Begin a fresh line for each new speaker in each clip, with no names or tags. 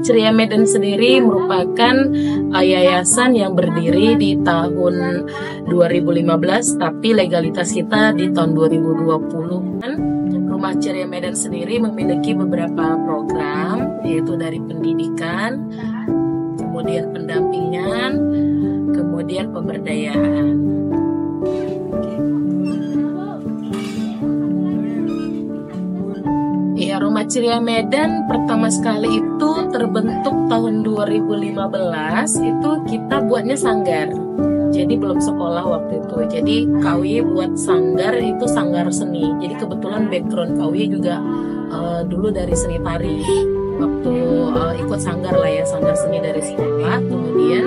Ceria Medan sendiri merupakan yayasan yang berdiri di tahun 2015, tapi legalitas kita di tahun 2020. Rumah Ceria Medan sendiri memiliki beberapa program, yaitu dari pendidikan, kemudian pendampingan, kemudian pemberdayaan. Ya, Rumah Ceria Medan pertama sekali itu terbentuk tahun 2015, itu kita buatnya sanggar. Jadi belum sekolah waktu itu. Jadi KUY buat sanggar, itu sanggar seni. Jadi kebetulan background KUY juga dulu dari seni tari. Waktu ikut sanggar lah ya, sanggar seni dari sekolah. Kemudian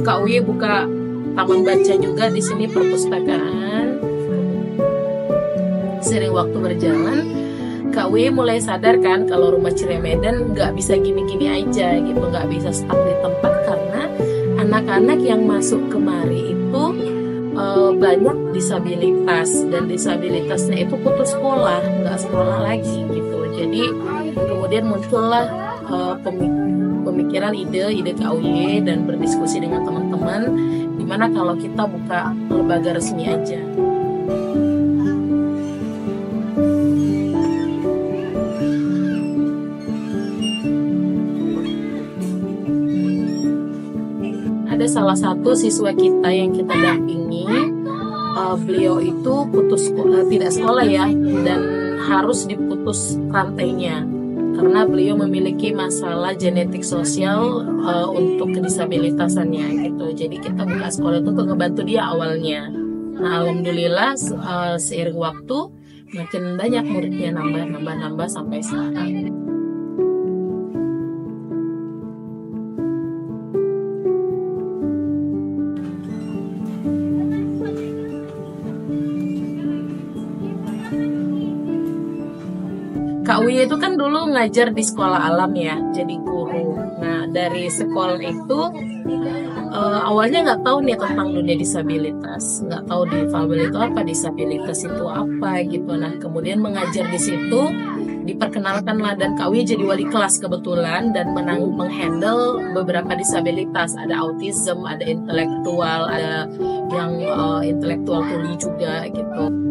KUY buka taman baca juga di sini, perpustakaan. Sering waktu berjalan, KUY mulai sadar kan kalau Rumah Ceria Medan nggak bisa gini-gini aja gitu, nggak bisa stuck di tempat, karena anak-anak yang masuk kemari itu banyak disabilitas, dan disabilitasnya itu putus sekolah, nggak sekolah lagi gitu. Jadi kemudian muncullah pemikiran ide KUY dan berdiskusi dengan teman-teman, gimana kalau kita buka lembaga resmi aja. Ada salah satu siswa kita yang kita dampingi, beliau itu tidak sekolah ya, dan harus diputus rantainya karena beliau memiliki masalah genetik sosial untuk kedisabilitasannya gitu. Jadi kita buka sekolah itu untuk ngebantu dia awalnya. Nah, alhamdulillah seiring waktu makin banyak muridnya, nambah sampai sekarang. KUY itu kan dulu ngajar di sekolah alam ya, jadi guru. Nah, dari sekolah itu awalnya nggak tahu nih tentang dunia disabilitas, nggak tahu difabel itu apa, disabilitas itu apa gitu. Nah, kemudian mengajar di situ, diperkenalkanlah, dan KUY jadi wali kelas kebetulan, dan menghandle beberapa disabilitas. Ada autism, ada intelektual, ada yang intelektual tuli juga gitu.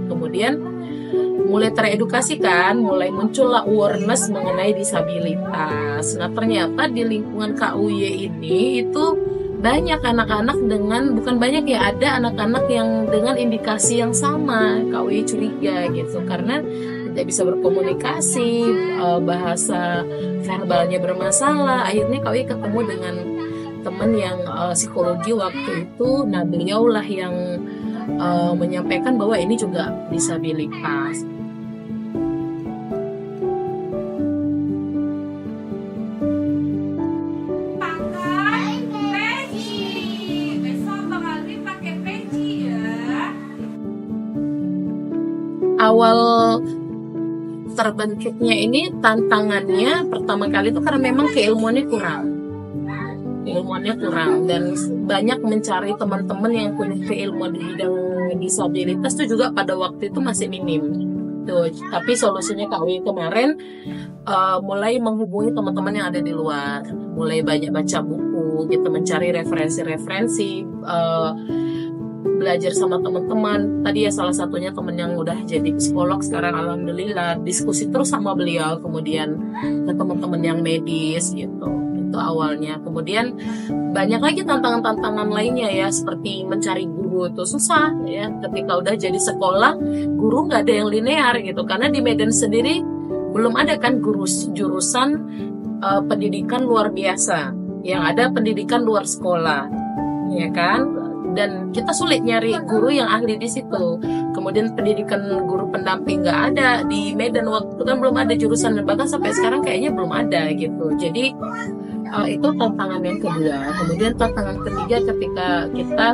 Kemudian mulai teredukasi kan, mulai muncullah awareness mengenai disabilitas. Nah, ternyata di lingkungan KUY ini itu banyak anak-anak dengan, bukan banyak ya, ada anak-anak yang dengan indikasi yang sama. KUY curiga gitu, karena tidak bisa berkomunikasi, bahasa verbalnya bermasalah. Akhirnya KUY ketemu dengan teman yang psikologi waktu itu. Nah, beliaulah yang menyampaikan bahwa ini juga disabilitas. Awal terbentuknya ini tantangannya pertama kali itu karena memang keilmuannya kurang, dan banyak mencari teman-teman yang punya keilmuan di bidang disabilitas itu juga pada waktu itu masih minim tuh. Tapi solusinya KUY kemarin mulai menghubungi teman-teman yang ada di luar, mulai banyak baca buku gitu, mencari referensi, belajar sama teman-teman. Tadi ya salah satunya teman yang udah jadi psikolog sekarang, alhamdulillah diskusi terus sama beliau, kemudian ke teman-teman yang medis gitu. Itu awalnya. Kemudian banyak lagi tantangan-tantangan lainnya ya, seperti mencari guru itu susah ya. Ketika udah jadi sekolah, guru nggak ada yang linear gitu, karena di Medan sendiri belum ada kan jurusan pendidikan luar biasa, yang ada pendidikan luar sekolah, ya kan? Dan kita sulit nyari guru yang ahli di situ. Kemudian pendidikan guru pendamping nggak ada di Medan waktu kan, belum ada jurusan, bahkan sampai sekarang kayaknya belum ada gitu. Jadi itu tantangan yang kedua. Kemudian tantangan ketiga, ketika kita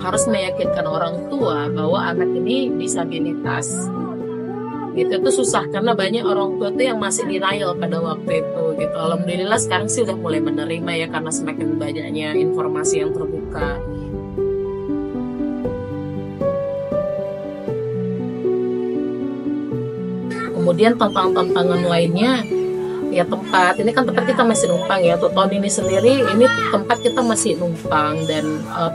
harus meyakinkan orang tua bahwa anak ini disabilitas gitu, itu susah karena banyak orang tua tuh yang masih denial pada waktu itu gitu. Alhamdulillah sekarang sih udah mulai menerima ya, karena semakin banyaknya informasi yang terbuka. Kemudian tantangan lainnya ya tempat. Ini kan tempat kita masih numpang ya. Untuk tahun ini sendiri ini tempat kita masih numpang, dan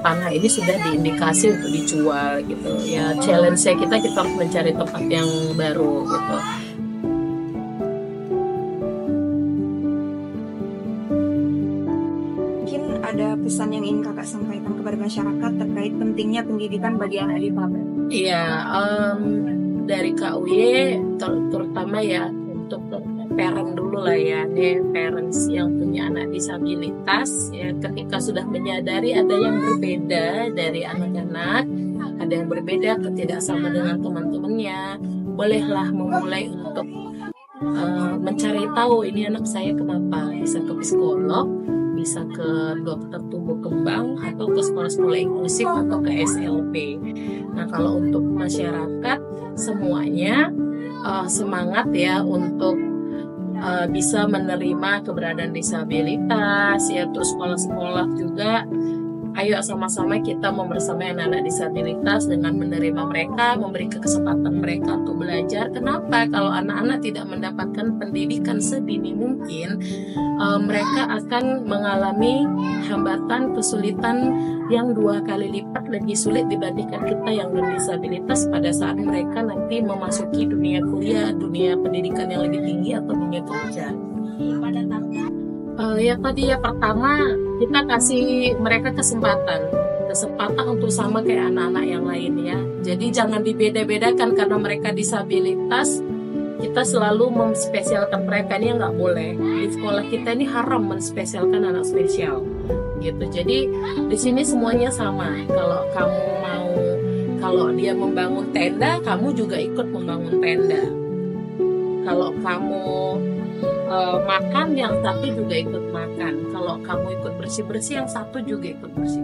tanah ini sudah diindikasi untuk dijual gitu. Ya challenge-nya kita harus mencari tempat yang baru gitu.
Mungkin ada pesan yang ingin kakak sampaikan kepada masyarakat terkait pentingnya pendidikan bagi anak difabel?
Iya, dari KUY terutama ya untuk parent dulu lah ya, nih parents yang punya anak disabilitas ya, ketika sudah menyadari ada yang berbeda dari anak-anak, ada yang berbeda ketidaksama dengan teman-temannya, bolehlah memulai untuk mencari tahu ini anak saya kenapa, bisa ke psikolog, bisa ke dokter tumbuh kembang, atau ke sekolah-sekolah inklusif, atau ke SLP. Nah, kalau untuk masyarakat semuanya semangat ya untuk bisa menerima keberadaan disabilitas ya. Terus sekolah-sekolah juga, ayo sama-sama kita membersamai anak-anak disabilitas dengan menerima mereka, memberi kesempatan mereka untuk belajar. Kenapa? Kalau anak-anak tidak mendapatkan pendidikan sedini mungkin, mereka akan mengalami hambatan, kesulitan yang 2 kali lipat lebih sulit dibandingkan kita yang berdisabilitas pada saat mereka nanti memasuki dunia kuliah, dunia pendidikan yang lebih tinggi, atau dunia kerja. Ya tadi ya, pertama kita kasih mereka kesempatan untuk sama kayak anak-anak yang lain ya. Jadi jangan dibeda-bedakan karena mereka disabilitas. Kita selalu memspesialkan mereka, ini nggak boleh. Di sekolah kita ini haram menspesialkan anak spesial, gitu. Jadi di sini semuanya sama. Kalau dia membangun tenda, kamu juga ikut membangun tenda. Kalau kamu makan, yang satu juga ikut makan. Kalau kamu ikut bersih-bersih, yang satu juga ikut bersih.